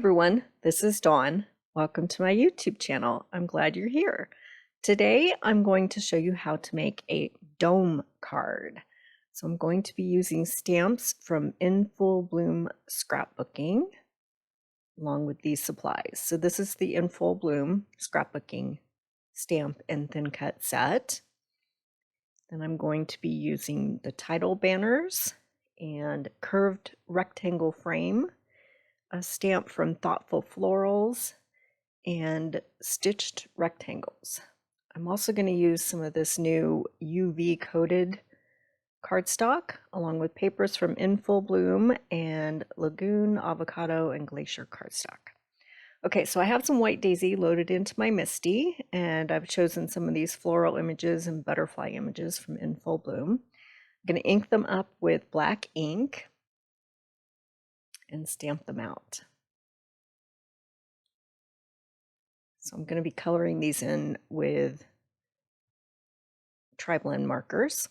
everyone, this is Dawn. Welcome to my YouTube channel. I'm glad you're here. Today I'm going to show you how to make a dome card. So I'm going to be using stamps from Infullbloom scrapbooking along with these supplies. So this is the Infullbloom scrapbooking stamp and thin cut set. Then I'm going to be using the title banners and curved rectangle frame, a stamp from Thoughtful Florals, and stitched rectangles. I'm also going to use some of this new UV coated cardstock along with papers from Infullbloom and Lagoon, Avocado, and Glacier cardstock. Okay, so I have some White Daisy loaded into my MISTI, and I've chosen some of these floral images and butterfly images from Infullbloom. I'm going to ink them up with black ink and stamp them out. So I'm going to be coloring these in with tri-blend markers.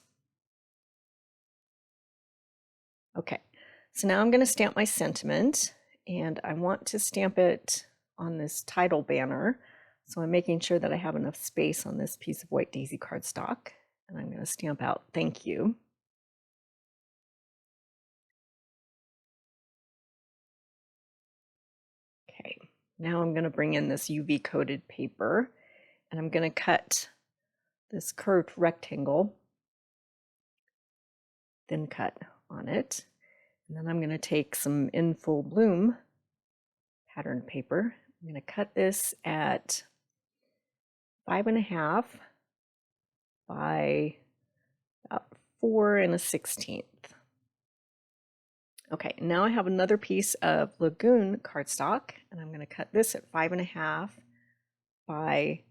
Okay, so now I'm going to stamp my sentiment, and I want to stamp it on this title banner. So I'm making sure that I have enough space on this piece of White Daisy cardstock, and I'm going to stamp out "Thank you." Okay, now I'm going to bring in this UV coated paper, and I'm going to cut this curved rectangle, thin cut on it. And then I'm going to take some Infullbloom patterned paper. I'm going to cut this at 5.5 by about 4 1/16. Okay, now I have another piece of Lagoon cardstock, and I'm going to cut this at 5.5 by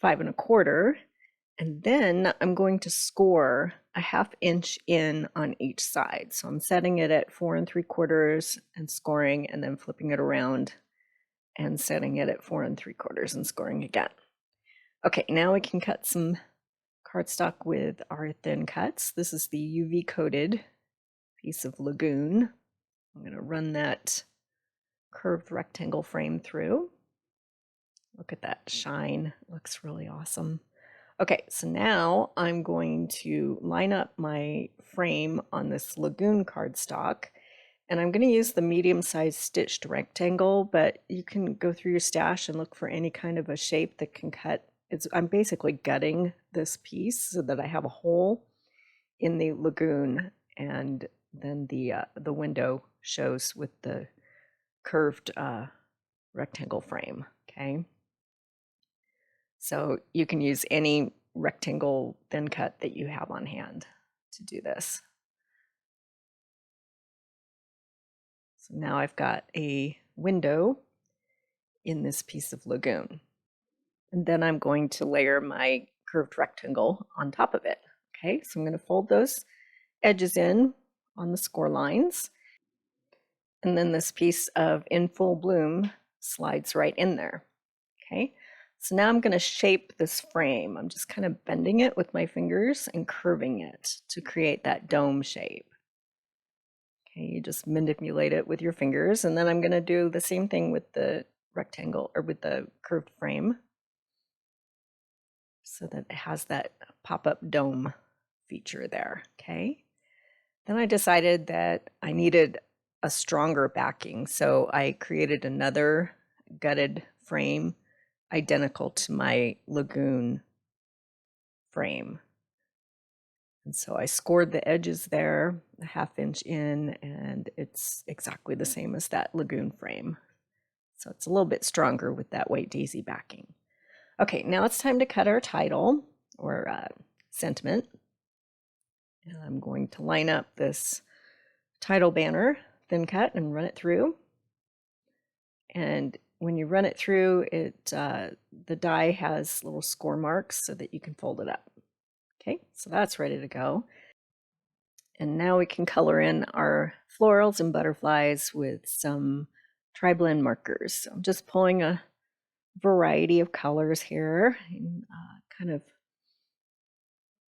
5 1/4. And then I'm going to score a 1/2 inch in on each side. So I'm setting it at 4 3/4 and scoring, and then flipping it around and setting it at 4 3/4 and scoring again. Okay, now we can cut some cardstock with our thin cuts. This is the UV coated piece of Lagoon. I'm going to run that curved rectangle frame through. Look at that shine, it looks really awesome. Okay, so now I'm going to line up my frame on this Lagoon cardstock, and I'm going to use the medium-sized stitched rectangle, but you can go through your stash and look for any kind of a shape that can cut. I'm basically gutting this piece so that I have a hole in the Lagoon, and then the window shows with the curved rectangle frame. Okay. So you can use any rectangle thin cut that you have on hand to do this. So now I've got a window in this piece of Lagoon. And then I'm going to layer my curved rectangle on top of it. Okay, so I'm going to fold those edges in on the score lines. And then this piece of Infullbloom slides right in there. Okay. So now I'm going to shape this frame. I'm just kind of bending it with my fingers and curving it to create that dome shape. Okay, you just manipulate it with your fingers, and then I'm going to do the same thing with the rectangle or with the curved frame so that it has that pop-up dome feature there. Okay. Then I decided that I needed a stronger backing, so I created another gutted frame identical to my Lagoon frame. And so I scored the edges there, a 1/2 inch in, and it's exactly the same as that Lagoon frame. So it's a little bit stronger with that White Daisy backing. Okay, now it's time to cut our title or sentiment. And I'm going to line up this title banner, thin cut, and run it through. And when you run it through, the die has little score marks so that you can fold it up. Okay, so that's ready to go. And now we can color in our florals and butterflies with some tri-blend markers. So I'm just pulling a variety of colors here, in, kind of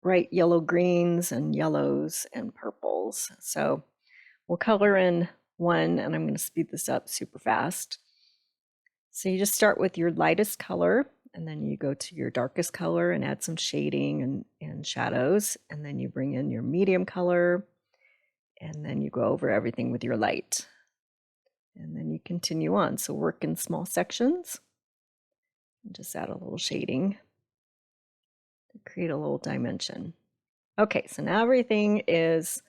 bright yellow greens and yellows and purples. So we'll color in one, and I'm going to speed this up super fast. So you just start with your lightest color, and then you go to your darkest color and add some shading and shadows, and then you bring in your medium color, and then you go over everything with your light. And then you continue on. So work in small sections. And just add a little shading to create a little dimension. Okay, so now everything is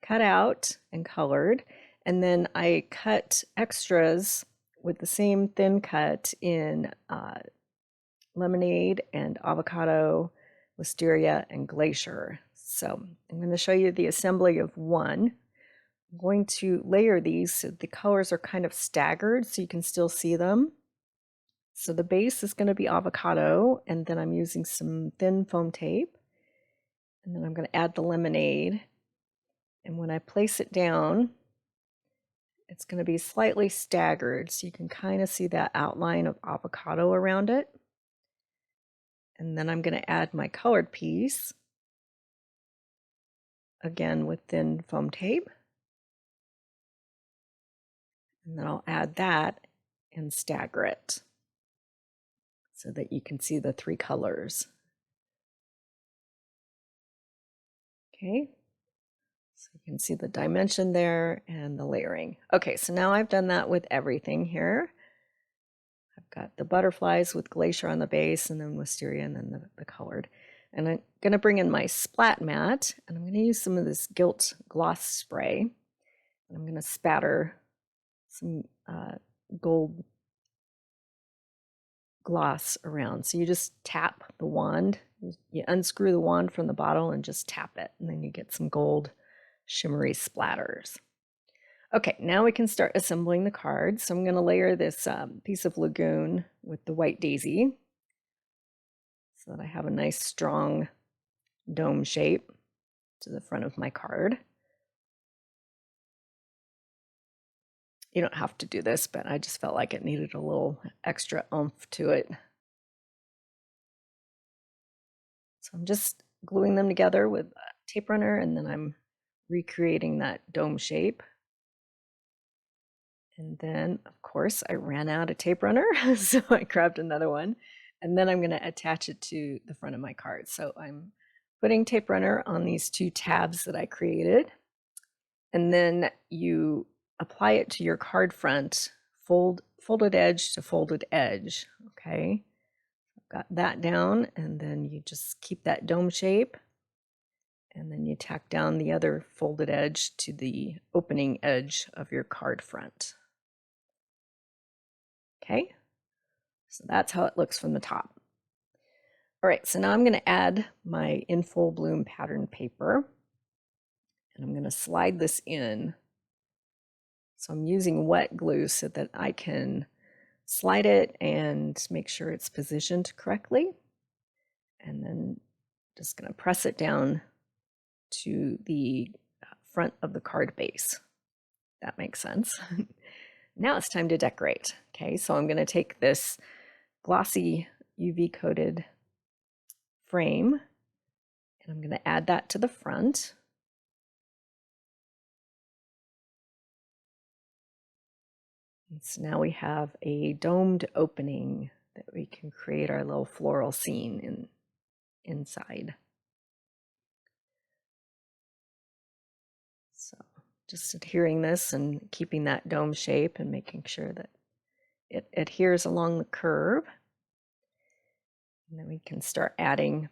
cut out and colored. And then I cut extras with the same thin cut in lemonade and avocado, wisteria, and glacier. So I'm going to show you the assembly of one. I'm going to layer these so the colors are kind of staggered so you can still see them. So the base is going to be avocado, and then I'm using some thin foam tape. And then I'm going to add the lemonade. And when I place it down, it's going to be slightly staggered so you can kind of see that outline of avocado around it. And then I'm going to add my colored piece, again with thin foam tape. And then I'll add that and stagger it so that you can see the three colors. Okay, so you can see the dimension there and the layering. Okay, so now I've done that with everything here. I've got the butterflies with glacier on the base, and then wisteria, and then the colored. And I'm going to bring in my splat mat, and I'm going to use some of this Gilt gloss spray. And I'm going to spatter some gold gloss around. So you just tap the wand, you unscrew the wand from the bottle and just tap it, and then you get some gold shimmery splatters. Okay, now we can start assembling the cards. So I'm going to layer this piece of Lagoon with the white daisy so that I have a nice strong dome shape to the front of my card. You don't have to do this, but I just felt like it needed a little extra oomph to it. So I'm just gluing them together with a tape runner, and then I'm recreating that dome shape. And then, of course, I ran out of tape runner, so I grabbed another one. And then I'm going to attach it to the front of my card. So I'm putting tape runner on these two tabs that I created. And then you apply it to your card front, folded edge to folded edge. Okay, got that down, and then you just keep that dome shape. And then you tack down the other folded edge to the opening edge of your card front. Okay, so that's how it looks from the top. All right, so now I'm going to add my Infullbloom pattern paper, and I'm going to slide this in. So I'm using wet glue so that I can slide it and make sure it's positioned correctly. And then just going to press it down to the front of the card base. That makes sense. Now it's time to decorate. Okay, so I'm going to take this glossy UV coated frame, and I'm going to add that to the front. And so now we have a domed opening that we can create our little floral scene inside. So just adhering this and keeping that dome shape and making sure that it adheres along the curve. And then we can start adding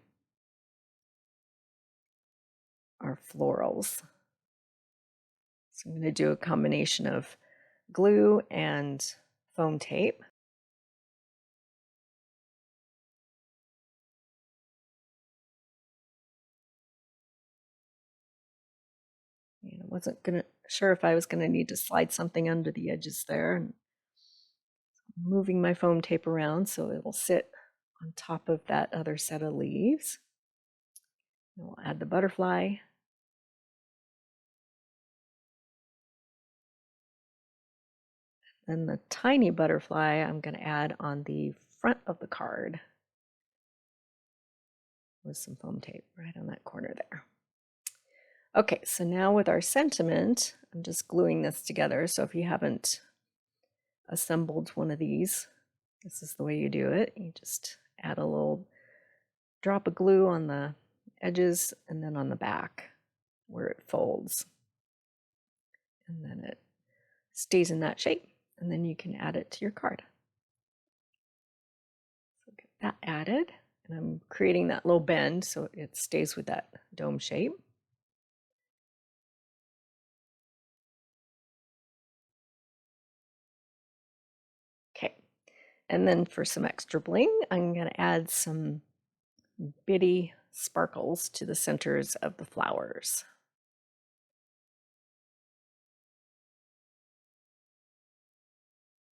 our florals. So I'm going to do a combination of glue and foam tape. And I wasn't sure if I was going to need to slide something under the edges there. And moving my foam tape around so it'll sit on top of that other set of leaves. And we'll add the butterfly. Then the tiny butterfly I'm going to add on the front of the card with some foam tape right on that corner there. Okay, so now with our sentiment, I'm just gluing this together. So if you haven't assembled one of these, this is the way you do it. You just add a little drop of glue on the edges and then on the back where it folds. And then it stays in that shape, and then you can add it to your card. So get that added, and I'm creating that little bend so it stays with that dome shape. Okay, and then for some extra bling, I'm going to add some bitty sparkles to the centers of the flowers.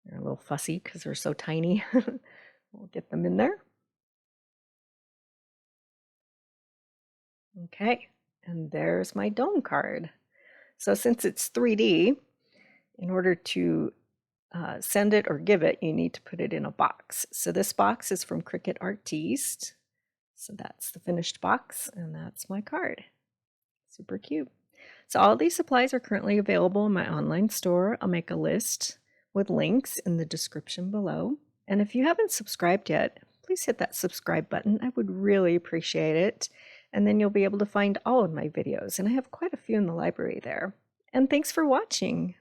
They're a little fussy because they're so tiny. We'll get them in there. Okay, and there's my dome card. So since it's 3D, in order to send it or give it, you need to put it in a box. So this box is from Cricut Artiste. So that's the finished box, and that's my card. Super cute. So all these supplies are currently available in my online store. I'll make a list with links in the description below. And if you haven't subscribed yet, please hit that subscribe button. I would really appreciate it. And then you'll be able to find all of my videos. And I have quite a few in the library there. And thanks for watching.